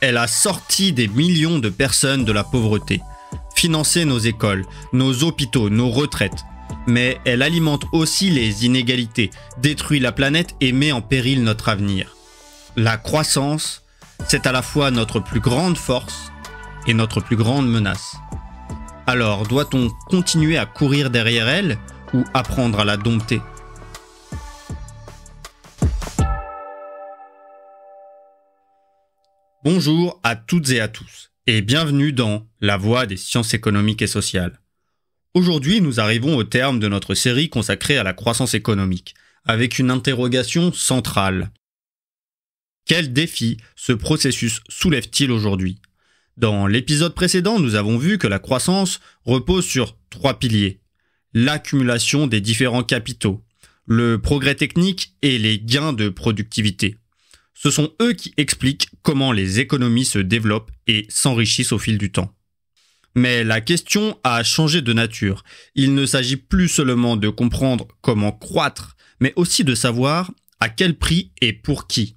elle a sorti des millions de personnes de la pauvreté, financé nos écoles, nos hôpitaux, nos retraites. Mais elle alimente aussi les inégalités, détruit la planète et met en péril notre avenir. La croissance, c'est à la fois notre plus grande force et notre plus grande menace. Alors, doit-on continuer à courir derrière elle ou apprendre à la dompter ? Bonjour à toutes et à tous, et bienvenue dans La Voie des sciences économiques et sociales. Aujourd'hui, nous arrivons au terme de notre série consacrée à la croissance économique, avec une interrogation centrale. Quels défis ce processus soulève-t-il aujourd'hui ? Dans l'épisode précédent, nous avons vu que la croissance repose sur 3 piliers. L'accumulation des différents capitaux, le progrès technique et les gains de productivité. Ce sont eux qui expliquent comment les économies se développent et s'enrichissent au fil du temps. Mais la question a changé de nature. Il ne s'agit plus seulement de comprendre comment croître, mais aussi de savoir à quel prix et pour qui.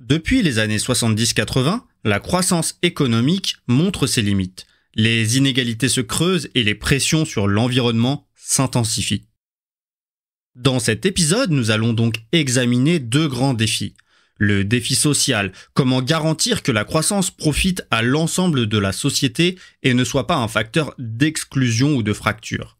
Depuis les années 70-80, la croissance économique montre ses limites. Les inégalités se creusent et les pressions sur l'environnement s'intensifient. Dans cet épisode, nous allons donc examiner 2 grands défis. Le défi social, comment garantir que la croissance profite à l'ensemble de la société et ne soit pas un facteur d'exclusion ou de fracture.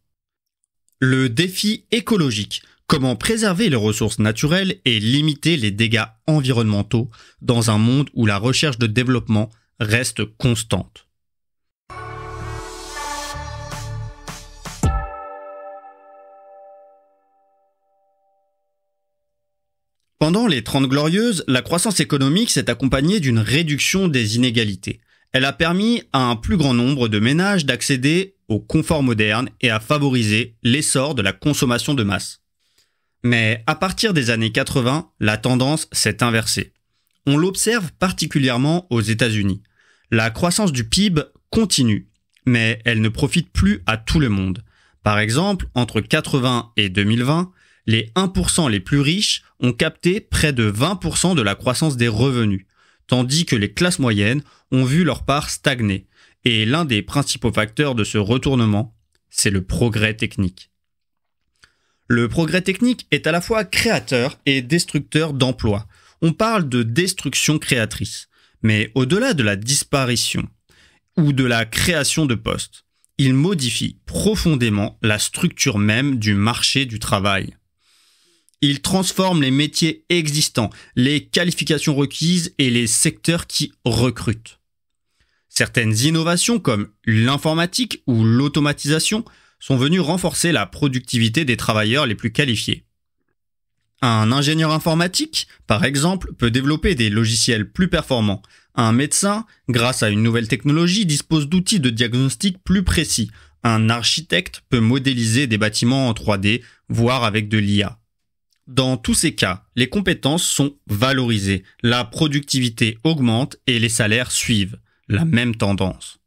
Le défi écologique, comment préserver les ressources naturelles et limiter les dégâts environnementaux dans un monde où la recherche de développement reste constante. Pendant les 30 Glorieuses, la croissance économique s'est accompagnée d'une réduction des inégalités. Elle a permis à un plus grand nombre de ménages d'accéder au confort moderne et à favoriser l'essor de la consommation de masse. Mais à partir des années 80, la tendance s'est inversée. On l'observe particulièrement aux États-Unis. La croissance du PIB continue, mais elle ne profite plus à tout le monde. Par exemple, entre 80 et 2020, les 1% les plus riches ont capté près de 20% de la croissance des revenus, tandis que les classes moyennes ont vu leur part stagner. Et l'un des principaux facteurs de ce retournement, c'est le progrès technique. Le progrès technique est à la fois créateur et destructeur d'emplois. On parle de destruction créatrice. Mais au-delà de la disparition ou de la création de postes, il modifie profondément la structure même du marché du travail. Il transforme les métiers existants, les qualifications requises et les secteurs qui recrutent. Certaines innovations comme l'informatique ou l'automatisation sont venues renforcer la productivité des travailleurs les plus qualifiés. Un ingénieur informatique, par exemple, peut développer des logiciels plus performants. Un médecin, grâce à une nouvelle technologie, dispose d'outils de diagnostic plus précis. Un architecte peut modéliser des bâtiments en 3D, voire avec de l'IA. Dans tous ces cas, les compétences sont valorisées, la productivité augmente et les salaires suivent, la même tendance.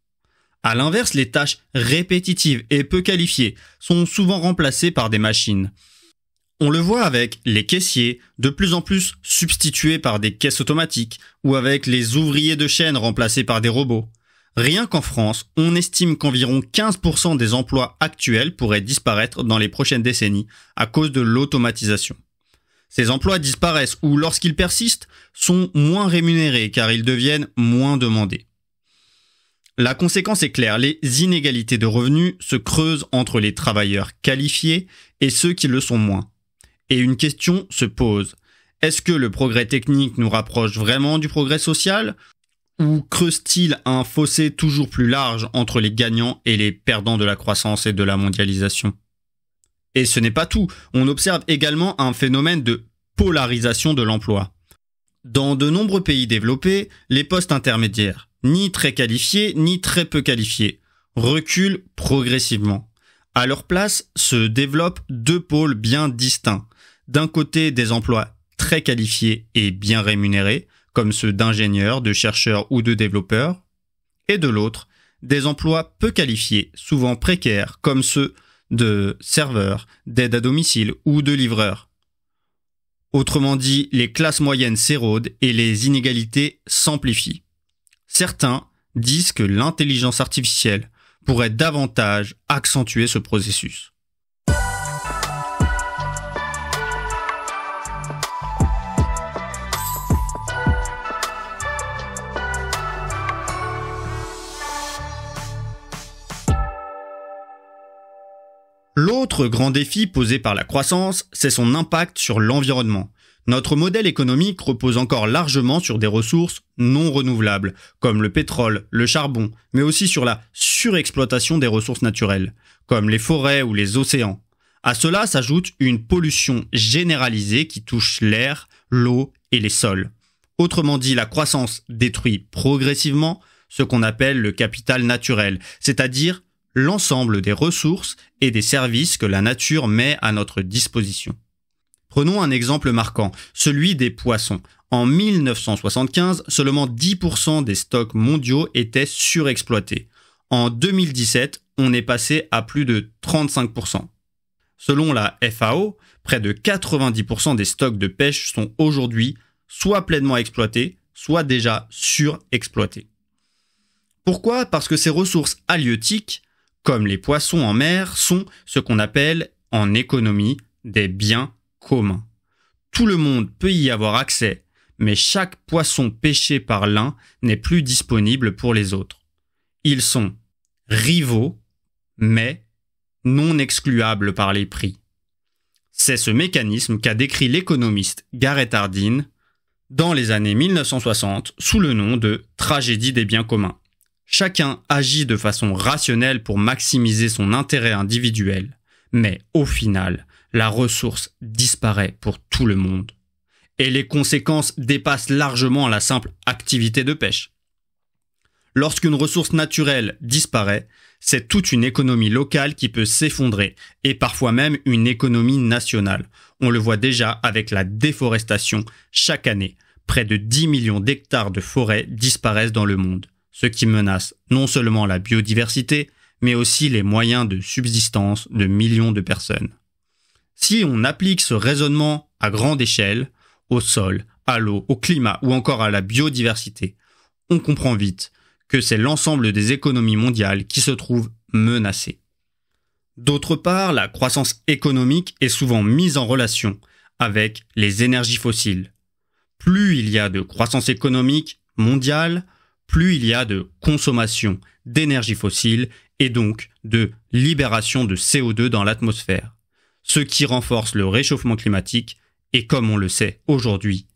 À l'inverse, les tâches répétitives et peu qualifiées sont souvent remplacées par des machines. On le voit avec les caissiers, de plus en plus substitués par des caisses automatiques, ou avec les ouvriers de chaîne remplacés par des robots. Rien qu'en France, on estime qu'environ 15% des emplois actuels pourraient disparaître dans les prochaines décennies à cause de l'automatisation. Ces emplois disparaissent ou, lorsqu'ils persistent, sont moins rémunérés car ils deviennent moins demandés. La conséquence est claire, les inégalités de revenus se creusent entre les travailleurs qualifiés et ceux qui le sont moins. Et une question se pose. Est-ce que le progrès technique nous rapproche vraiment du progrès social ? Ou creuse-t-il un fossé toujours plus large entre les gagnants et les perdants de la croissance et de la mondialisation ? Et ce n'est pas tout, on observe également un phénomène de polarisation de l'emploi. Dans de nombreux pays développés, les postes intermédiaires, ni très qualifiés ni très peu qualifiés, reculent progressivement. À leur place se développent 2 pôles bien distincts. D'un côté, des emplois très qualifiés et bien rémunérés, comme ceux d'ingénieurs, de chercheurs ou de développeurs, et de l'autre, des emplois peu qualifiés, souvent précaires, comme ceux de serveurs, d'aide à domicile ou de livreurs. Autrement dit, les classes moyennes s'érodent et les inégalités s'amplifient. Certains disent que l'intelligence artificielle pourrait davantage accentuer ce processus. L'autre grand défi posé par la croissance, c'est son impact sur l'environnement. Notre modèle économique repose encore largement sur des ressources non renouvelables, comme le pétrole, le charbon, mais aussi sur la surexploitation des ressources naturelles, comme les forêts ou les océans. À cela s'ajoute une pollution généralisée qui touche l'air, l'eau et les sols. Autrement dit, la croissance détruit progressivement ce qu'on appelle le capital naturel, c'est-à-dire l'ensemble des ressources et des services que la nature met à notre disposition. Prenons un exemple marquant, celui des poissons. En 1975, seulement 10% des stocks mondiaux étaient surexploités. En 2017, on est passé à plus de 35%. Selon la FAO, près de 90% des stocks de pêche sont aujourd'hui soit pleinement exploités, soit déjà surexploités. Pourquoi ? Parce que ces ressources halieutiques, comme les poissons en mer, sont ce qu'on appelle en économie des biens communs. Tout le monde peut y avoir accès, mais chaque poisson pêché par l'un n'est plus disponible pour les autres. Ils sont rivaux, mais non excluables par les prix. C'est ce mécanisme qu'a décrit l'économiste Garrett Hardin dans les années 1960 sous le nom de « tragédie des biens communs ». Chacun agit de façon rationnelle pour maximiser son intérêt individuel, mais au final, la ressource disparaît pour tout le monde. Et les conséquences dépassent largement la simple activité de pêche. Lorsqu'une ressource naturelle disparaît, c'est toute une économie locale qui peut s'effondrer, et parfois même une économie nationale. On le voit déjà avec la déforestation. Chaque année, près de 10 millions d'hectares de forêts disparaissent dans le monde, ce qui menace non seulement la biodiversité, mais aussi les moyens de subsistance de millions de personnes. Si on applique ce raisonnement à grande échelle, au sol, à l'eau, au climat ou encore à la biodiversité, on comprend vite que c'est l'ensemble des économies mondiales qui se trouvent menacées. D'autre part, la croissance économique est souvent mise en relation avec les énergies fossiles. Plus il y a de croissance économique mondiale, plus il y a de consommation d'énergie fossile et donc de libération de CO2 dans l'atmosphère, ce qui renforce le réchauffement climatique et, comme on le sait aujourd'hui,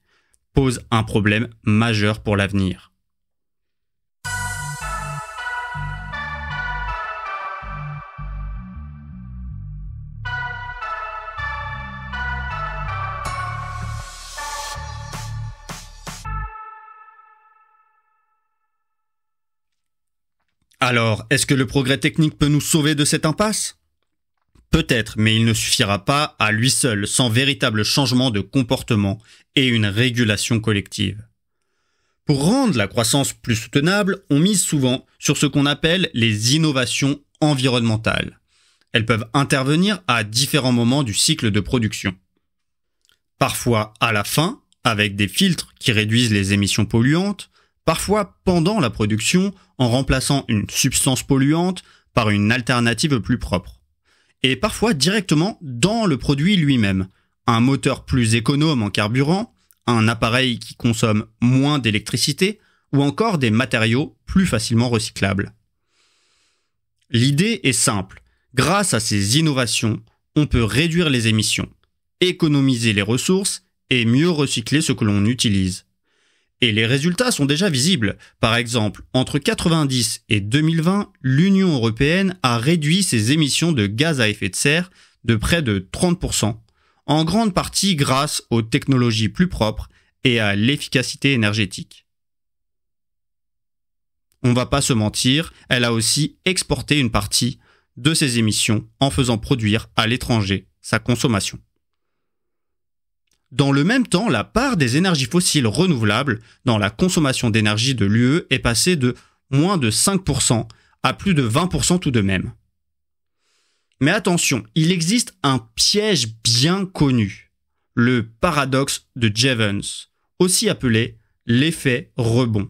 pose un problème majeur pour l'avenir. Alors, est-ce que le progrès technique peut nous sauver de cette impasse ? Peut-être, mais il ne suffira pas à lui seul, sans véritable changement de comportement et une régulation collective. Pour rendre la croissance plus soutenable, on mise souvent sur ce qu'on appelle les innovations environnementales. Elles peuvent intervenir à différents moments du cycle de production. Parfois à la fin, avec des filtres qui réduisent les émissions polluantes, parfois pendant la production, en remplaçant une substance polluante par une alternative plus propre. Et parfois directement dans le produit lui-même. Un moteur plus économe en carburant, un appareil qui consomme moins d'électricité ou encore des matériaux plus facilement recyclables. L'idée est simple. Grâce à ces innovations, on peut réduire les émissions, économiser les ressources et mieux recycler ce que l'on utilise. Et les résultats sont déjà visibles. Par exemple, entre 1990 et 2020, l'Union européenne a réduit ses émissions de gaz à effet de serre de près de 30%, en grande partie grâce aux technologies plus propres et à l'efficacité énergétique. On va pas se mentir, elle a aussi exporté une partie de ses émissions en faisant produire à l'étranger sa consommation. Dans le même temps, la part des énergies fossiles renouvelables dans la consommation d'énergie de l'UE est passée de moins de 5% à plus de 20% tout de même. Mais attention, il existe un piège bien connu, le paradoxe de Jevons, aussi appelé l'effet rebond.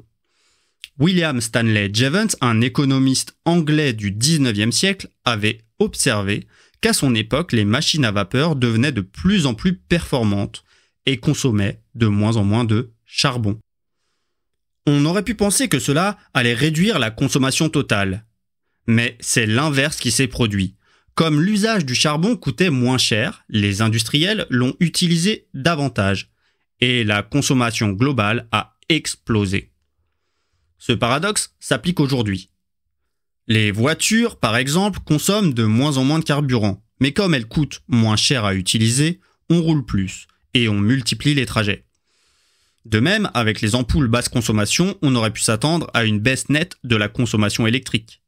William Stanley Jevons, un économiste anglais du 19e siècle, avait observé qu'à son époque, les machines à vapeur devenaient de plus en plus performantes et consommaient de moins en moins de charbon. On aurait pu penser que cela allait réduire la consommation totale. Mais c'est l'inverse qui s'est produit. Comme l'usage du charbon coûtait moins cher, les industriels l'ont utilisé davantage et la consommation globale a explosé. Ce paradoxe s'applique aujourd'hui. Les voitures, par exemple, consomment de moins en moins de carburant, mais comme elles coûtent moins cher à utiliser, on roule plus et on multiplie les trajets. De même, avec les ampoules basse consommation, on aurait pu s'attendre à une baisse nette de la consommation électrique.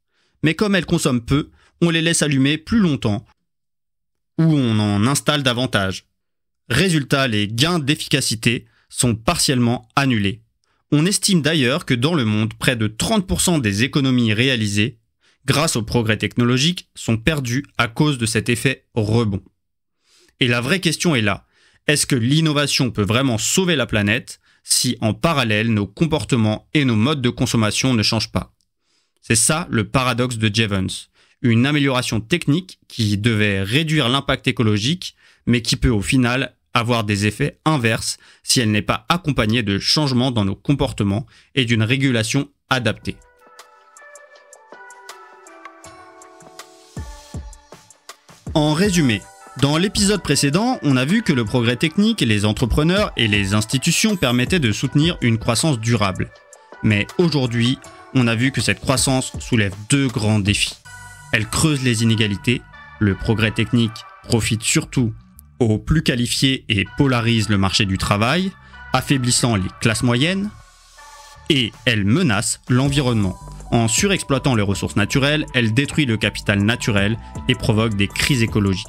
Mais comme elles consomment peu, on les laisse allumer plus longtemps ou on en installe davantage. Résultat, les gains d'efficacité sont partiellement annulés. On estime d'ailleurs que dans le monde, près de 30% des économies réalisées, grâce au progrès technologique, sont perdues à cause de cet effet rebond. Et la vraie question est là. Est-ce que l'innovation peut vraiment sauver la planète si en parallèle nos comportements et nos modes de consommation ne changent pas? C'est ça le paradoxe de Jevons. Une amélioration technique qui devait réduire l'impact écologique, mais qui peut au final avoir des effets inverses si elle n'est pas accompagnée de changements dans nos comportements et d'une régulation adaptée. En résumé, dans l'épisode précédent, on a vu que le progrès technique, les entrepreneurs et les institutions permettaient de soutenir une croissance durable. Mais aujourd'hui, on a vu que cette croissance soulève deux grands défis. Elle creuse les inégalités, le progrès technique profite surtout aux plus qualifiés et polarise le marché du travail, affaiblissant les classes moyennes, et elle menace l'environnement. En surexploitant les ressources naturelles, elle détruit le capital naturel et provoque des crises écologiques.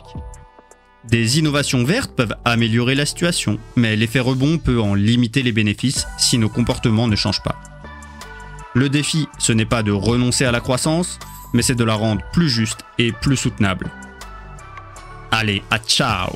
Des innovations vertes peuvent améliorer la situation, mais l'effet rebond peut en limiter les bénéfices si nos comportements ne changent pas. Le défi, ce n'est pas de renoncer à la croissance, mais c'est de la rendre plus juste et plus soutenable. Allez, à ciao!